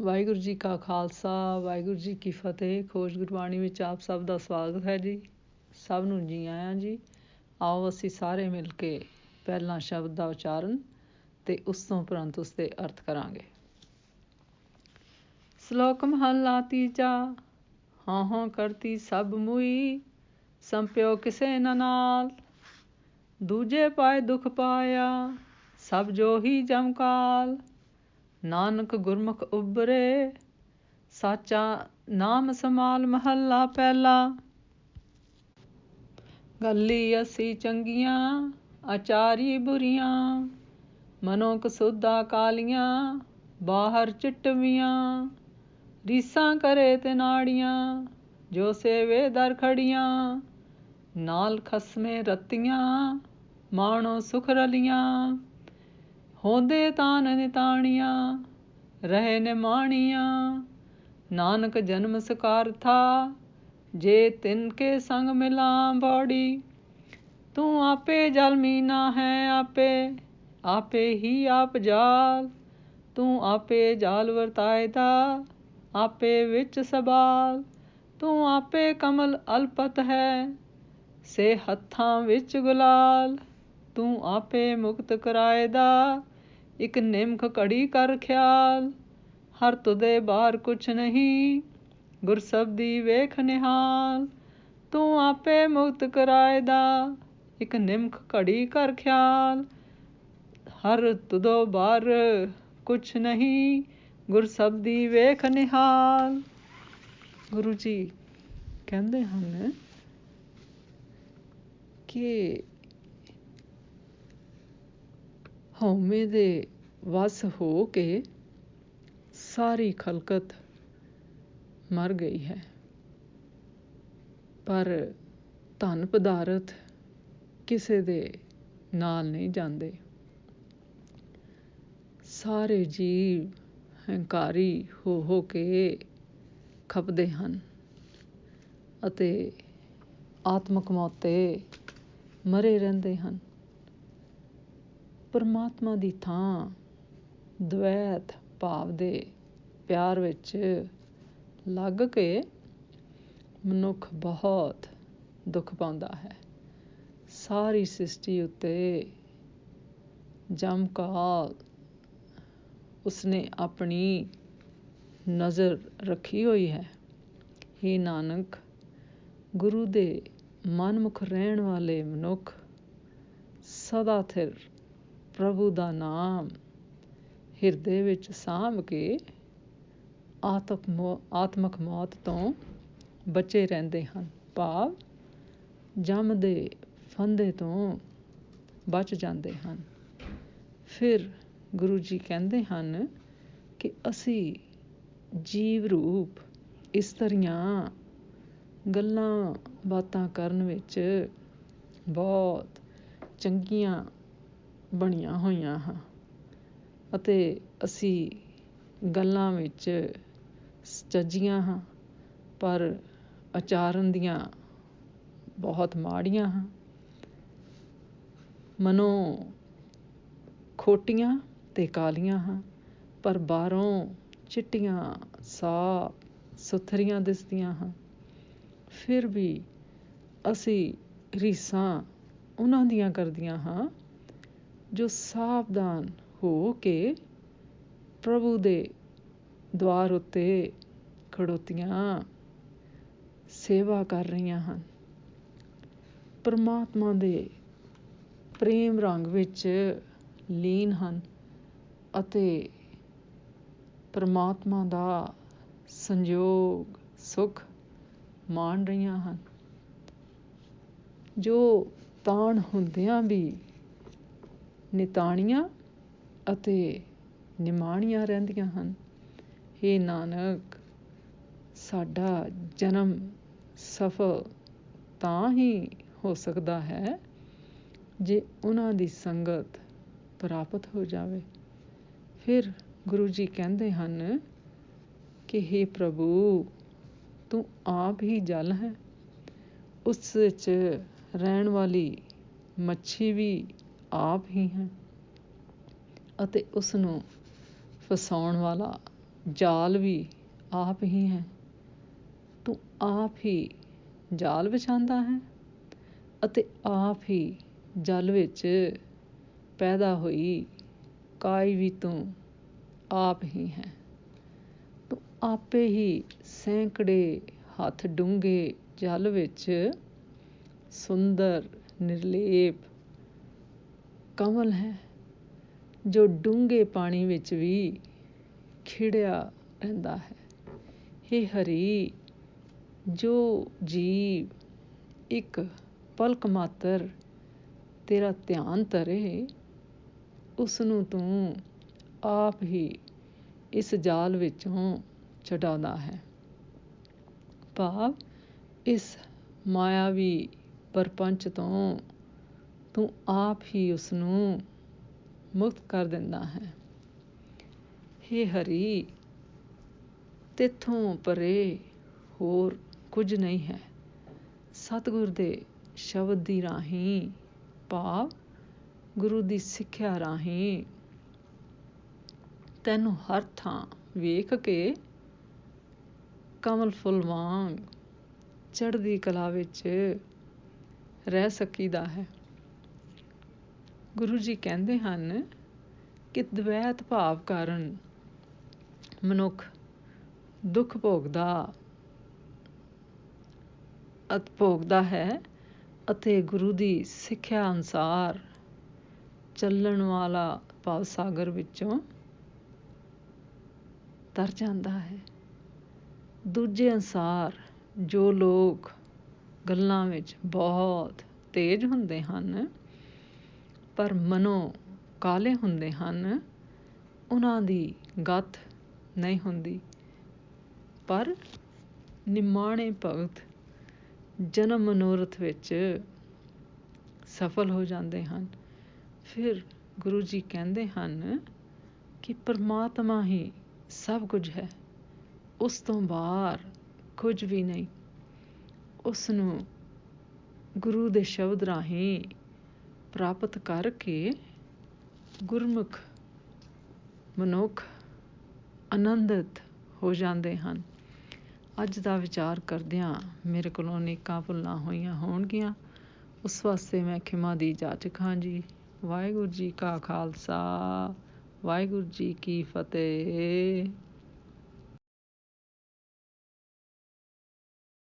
ਵਾਹਿਗੁਰੂ ਜੀ ਕਾ ਖਾਲਸਾ, ਵਾਹਿਗੁਰੂ ਜੀ ਕੀ ਫਤਿਹ। ਖੋਜ ਗੁਰਬਾਣੀ ਵਿੱਚ ਆਪ ਸਭ ਦਾ ਸਵਾਗਤ ਹੈ ਜੀ। ਸਭ ਨੂੰ ਜੀ ਆਇਆਂ ਜੀ। ਆਓ ਅਸੀਂ ਸਾਰੇ ਮਿਲ ਕੇ ਪਹਿਲਾਂ ਸ਼ਬਦ ਦਾ ਉਚਾਰਨ ਤੇ ਉਸ ਤੋਂ ਉਪਰੰਤ ਉਸ ਦੇ ਅਰਥ ਕਰਾਂਗੇ। ਸ਼ਲੋਕ ਮਹਲਾ ਤੀਜਾ। ਹਾਂ ਹਾਂ ਕਰਤੀ ਸਭ ਮੁਈ, ਸੰਪਿਓ ਕਿਸੇ ਨ ਨਾਲ। ਦੂਜੇ ਪਾਏ ਦੁਖ ਪਾਇਆ, ਸਭ ਜੋ ਹੀ ਜਮਕਾਲ। ਨਾਨਕ ਗੁਰਮੁਖ ਉਬਰੇ, ਸਾਚਾ ਨਾਮ ਸਮਾਲ। ਮਹੱਲਾ ਪਹਿਲਾ। ਗੱਲੀ ਅਸੀਂ ਚੰਗੀਆਂ, ਆਚਾਰੀ ਬੁਰੀਆਂ। ਮਨੋਂ ਕਸੁੱਧਾ ਕਾਲੀਆਂ, ਬਾਹਰ ਚਿੱਟਵੀਆਂ। ਰੀਸਾਂ ਕਰੇ ਤੇ ਨਾੜੀਆਂ, ਜੋ ਸੇਵੇ ਦਰ ਖੜੀਆਂ। ਨਾਲ ਖਸਮੇ ਰਤੀਆਂ, ਮਾਣੋ ਸੁਖ ਰਲੀਆਂ। ਹੋਂਦੇ ਤਾਨ ਨਿਤਾਣੀਆਂ, ਰਹੇ ਨਿਮਾਣੀਆਂ। ਨਾਨਕ ਜਨਮ ਸਕਾਰਥਾ, ਜੇ ਤਿਨ ਕੇ ਸੰਗ ਮਿਲਾਂ। ਬੌੜੀ। ਤੂੰ ਆਪੇ ਜਲਮੀ ਨਾ ਹੈ ਆਪੇ, ਆਪੇ ਹੀ ਆਪ ਜਾਲ। ਤੂੰ ਆਪੇ ਜਾਲ ਵਰਤਾਇਦਾ, ਆਪੇ ਵਿੱਚ ਸਬਾਲ। ਤੂੰ ਆਪੇ ਕਮਲ ਅਲਪਤ ਹੈ, ਸੇ ਹੱਥਾਂ ਵਿੱਚ ਗੁਲਾਲ। ਤੂੰ ਆਪੇ ਮੁਕਤ ਕਰਾਇਦਾ, ਇੱਕ ਨਿਮਖ ਘੜੀ ਕਰ ਖਿਆਲ। ਹਰ ਤੁਦੇ ਬਾਹਰ ਕੁਛ ਨਹੀਂ, ਗੁਰ ਸਬਦੀ ਵੇਖ ਨਿਹਾਲ। ਤੂੰ ਆਪੇ ਮੁਕਤ ਕਰਾਇਦਾ, ਇੱਕ ਨਿਮਖ ਘੜੀ ਕਰ ਖਿਆਲ। ਹਰ ਤੁਦੋਂ ਬਾਹਰ ਕੁਛ ਨਹੀਂ, ਗੁਰ ਸਬਦੀ ਵੇਖ ਨਿਹਾਲ। ਗੁਰੂ ਜੀ ਕਹਿੰਦੇ ਹਨ ਕਿ ਹਉਮੈ ਦੇ ਵਸ ਹੋ ਕੇ ਸਾਰੀ ਖਲਕਤ ਮਰ ਗਈ ਹੈ, ਪਰ ਧਨ ਪਦਾਰਥ ਕਿਸੇ ਦੇ ਨਾਲ ਨਹੀਂ ਜਾਂਦੇ। ਸਾਰੇ ਜੀਵ ਹੰਕਾਰੀ ਹੋ ਕੇ ਖਪਦੇ ਹਨ ਅਤੇ ਆਤਮਕ ਮੌਤ 'ਤੇ ਮਰੇ ਰਹਿੰਦੇ ਹਨ। ਪਰਮਾਤਮਾ ਦੀ ਥਾਂ ਦਵੈਤ ਭਾਵ ਦੇ ਪਿਆਰ ਵਿੱਚ ਲੱਗ ਕੇ ਮਨੁੱਖ ਬਹੁਤ ਦੁੱਖ ਪਾਉਂਦਾ ਹੈ। ਸਾਰੀ ਸ੍ਰਿਸ਼ਟੀ ਉੱਤੇ ਜਮਕਾਲ ਉਸਨੇ ਆਪਣੀ ਨਜ਼ਰ ਰੱਖੀ ਹੋਈ ਹੈ। ਹੇ ਨਾਨਕ, ਗੁਰੂ ਦੇ ਮਨਮੁਖ ਰਹਿਣ ਵਾਲੇ ਮਨੁੱਖ ਸਦਾ ਥਿਰ ਪ੍ਰਭੂ ਦਾ ਨਾਮ ਹਿਰਦੇ ਵਿੱਚ ਸਾਂਭ ਕੇ ਆਤਮਕ ਮੌਤ ਤੋਂ ਬਚੇ ਰਹਿੰਦੇ ਹਨ, ਭਾਵ ਜਮ ਦੇ ਫੰਦੇ ਤੋਂ ਬਚ ਜਾਂਦੇ ਹਨ। ਫਿਰ ਗੁਰੂ ਜੀ ਕਹਿੰਦੇ ਹਨ ਕਿ ਅਸੀਂ ਜੀਵ ਰੂਪ ਇਸਤਰੀਆਂ ਗੱਲਾਂ ਬਾਤਾਂ ਕਰਨ ਵਿੱਚ ਬਹੁਤ ਚੰਗੀਆਂ ਬਣੀਆਂ ਹੋਈਆਂ ਹਾਂ ਅਤੇ ਅਸੀਂ ਗੱਲਾਂ ਵਿੱਚ ਚੱਜੀਆਂ ਹਾਂ, ਪਰ ਆਚਰਨ ਦੀਆਂ ਬਹੁਤ ਮਾੜੀਆਂ ਹਾਂ। ਮਨੋਂ ਖੋਟੀਆਂ ਤੇ ਕਾਲੀਆਂ ਹਾਂ, ਪਰ ਬਾਹਰੋਂ ਚਿੱਟੀਆਂ ਸਾਫ ਸੁਥਰੀਆਂ ਦਿਸਦੀਆਂ ਹਾਂ। ਫਿਰ ਵੀ ਅਸੀਂ ਰੀਸਾਂ ਉਹਨਾਂ ਦੀਆਂ ਕਰਦੀਆਂ ਹਾਂ ਜੋ ਸਾਵਧਾਨ ਹੋ ਕੇ ਪ੍ਰਭੂ ਦੇ ਦੁਆਰ ਉੱਤੇ ਖੜੋਤੀਆਂ ਸੇਵਾ ਕਰ ਰਹੀਆਂ ਹਨ। ਪਰਮਾਤਮਾ ਦੇ ਪ੍ਰੇਮ ਰੰਗ ਵਿੱਚ ਲੀਨ ਹਨ ਅਤੇ ਪਰਮਾਤਮਾ ਦਾ ਸੰਯੋਗ ਸੁੱਖ ਮਾਣ ਰਹੀਆਂ ਹਨ, ਜੋ ਤਾਣ ਹੁੰਦਿਆਂ ਵੀ ਨਿਤਾਣੀਆਂ ਅਤੇ ਨਿਮਾਣੀਆਂ ਰਹਿੰਦੀਆਂ ਹਨ। ਹੇ ਨਾਨਕ, ਸਾਡਾ ਜਨਮ ਸਫਲ ਤਾਂ ਹੀ ਹੋ ਸਕਦਾ ਹੈ ਜੇ ਉਹਨਾਂ ਦੀ ਸੰਗਤ ਪ੍ਰਾਪਤ ਹੋ ਜਾਵੇ। ਫਿਰ ਗੁਰੂ ਜੀ ਕਹਿੰਦੇ ਹਨ ਕਿ ਹੇ ਪ੍ਰਭੂ, ਤੂੰ ਆਪ ਹੀ ਜਲ ਹੈ, ਉਸ ਵਿੱਚ ਰਹਿਣ ਵਾਲੀ ਮੱਛੀ ਵੀ ਆਪ ਹੀ ਹੈ ਅਤੇ ਉਸਨੂੰ ਫਸਾਉਣ ਵਾਲਾ ਜਾਲ ਵੀ ਆਪ ਹੀ ਹੈ। ਤੂੰ ਆਪ ਹੀ ਜਾਲ ਵਿਛਾਉਂਦਾ ਹੈ ਅਤੇ ਆਪ ਹੀ ਜਲ ਵਿੱਚ ਪੈਦਾ ਹੋਈ ਕਾਈ ਵੀ ਤੂੰ ਆਪ ਹੀ ਹੈ। ਤੂੰ ਆਪੇ ਹੀ ਸੈਂਕੜੇ ਹੱਥ ਡੂੰਘੇ ਜਲ ਵਿੱਚ ਸੁੰਦਰ ਨਿਰਲੇਪ ਕਮਲ ਹੈ, ਜੋ ਡੂੰਘੇ ਪਾਣੀ ਵਿੱਚ ਵੀ ਖਿੜਿਆ ਰਹਿੰਦਾ ਹੈ। ਹੇ ਹਰੀ, ਜੋ ਜੀਵ ਇੱਕ ਪਲਕ ਮਾਤਰ ਤੇਰਾ ਧਿਆਨ ਧਰੇ, ਉਸਨੂੰ ਤੂੰ ਆਪ ਹੀ ਇਸ ਜਾਲ ਵਿੱਚੋਂ ਛਡਾਉਂਦਾ ਹੈ। ਭਾਵ ਇਸ ਮਾਇਆਵੀ ਪ੍ਰਪੰਚ ਤੋਂ ਤੂੰ ਆਪ ਹੀ ਉਸਨੂੰ ਮੁਕਤ ਕਰ ਦਿੰਦਾ ਹੈ। ਹੇ ਹਰੀ, ਤੇਥੋਂ ਪਰੇ ਹੋਰ ਕੁਝ ਨਹੀਂ ਹੈ। ਸਤਿਗੁਰ ਦੇ ਸ਼ਬਦ ਦੀ ਰਾਹੀਂ, ਭਾਵ ਗੁਰੂ ਦੀ ਸਿੱਖਿਆ ਰਾਹੀਂ ਤੈਨੂੰ ਹਰ ਥਾਂ ਵੇਖ ਕੇ ਕਮਲ ਫੁੱਲ ਵਾਂਗ ਚੜ੍ਹਦੀ ਕਲਾ ਵਿੱਚ ਰਹਿ ਸਕੀਦਾ ਹੈ। ਗੁਰੂ ਜੀ ਕਹਿੰਦੇ ਹਨ ਕਿ ਦਵੈਤ ਭਾਵ ਕਾਰਨ ਮਨੁੱਖ ਦੁੱਖ ਭੋਗਦਾ ਹੈ ਅਤੇ ਗੁਰੂ ਦੀ ਸਿੱਖਿਆ ਅਨੁਸਾਰ ਚੱਲਣ ਵਾਲਾ ਭਵ ਸਾਗਰ ਵਿੱਚੋਂ ਤਰ ਜਾਂਦਾ ਹੈ। ਦੂਜੇ ਅਨੁਸਾਰ ਜੋ ਲੋਕ ਗੱਲਾਂ ਵਿੱਚ ਬਹੁਤ ਤੇਜ਼ ਹੁੰਦੇ ਹਨ ਪਰ ਮਨੋਂ ਕਾਲੇ ਹੁੰਦੇ ਹਨ, ਉਹਨਾਂ ਦੀ ਗੱਤ ਨਹੀਂ ਹੁੰਦੀ, ਪਰ ਨਿਮਾਣੇ ਭਗਤ ਜਨਮ ਮਨੋਰਥ ਵਿੱਚ ਸਫਲ ਹੋ ਜਾਂਦੇ ਹਨ। ਫਿਰ ਗੁਰੂ ਜੀ ਕਹਿੰਦੇ ਹਨ ਕਿ ਪਰਮਾਤਮਾ ਹੀ ਸਭ ਕੁਝ ਹੈ, ਉਸ ਤੋਂ ਬਾਹਰ ਕੁਝ ਵੀ ਨਹੀਂ। ਉਸ ਨੂੰ ਗੁਰੂ ਦੇ ਸ਼ਬਦ ਰਾਹੀਂ ਪ੍ਰਾਪਤ ਕਰਕੇ ਗੁਰਮੁਖ ਮਨੁੱਖ ਆਨੰਦਿਤ ਹੋ ਜਾਂਦੇ ਹਨ। ਅੱਜ ਦਾ ਵਿਚਾਰ ਕਰਦਿਆਂ ਮੇਰੇ ਕੋਲੋਂ ਅਨੇਕਾਂ ਭੁੱਲਾਂ ਹੋਈਆਂ ਹੋਣਗੀਆਂ, ਉਸ ਵਾਸਤੇ ਮੈਂ ਖਿਮਾ ਦੀ ਜਾਚਕ ਹਾਂ ਜੀ। ਵਾਹਿਗੁਰੂ ਜੀ ਕਾ ਖਾਲਸਾ, ਵਾਹਿਗੁਰੂ ਜੀ ਕੀ ਫਤਿਹ।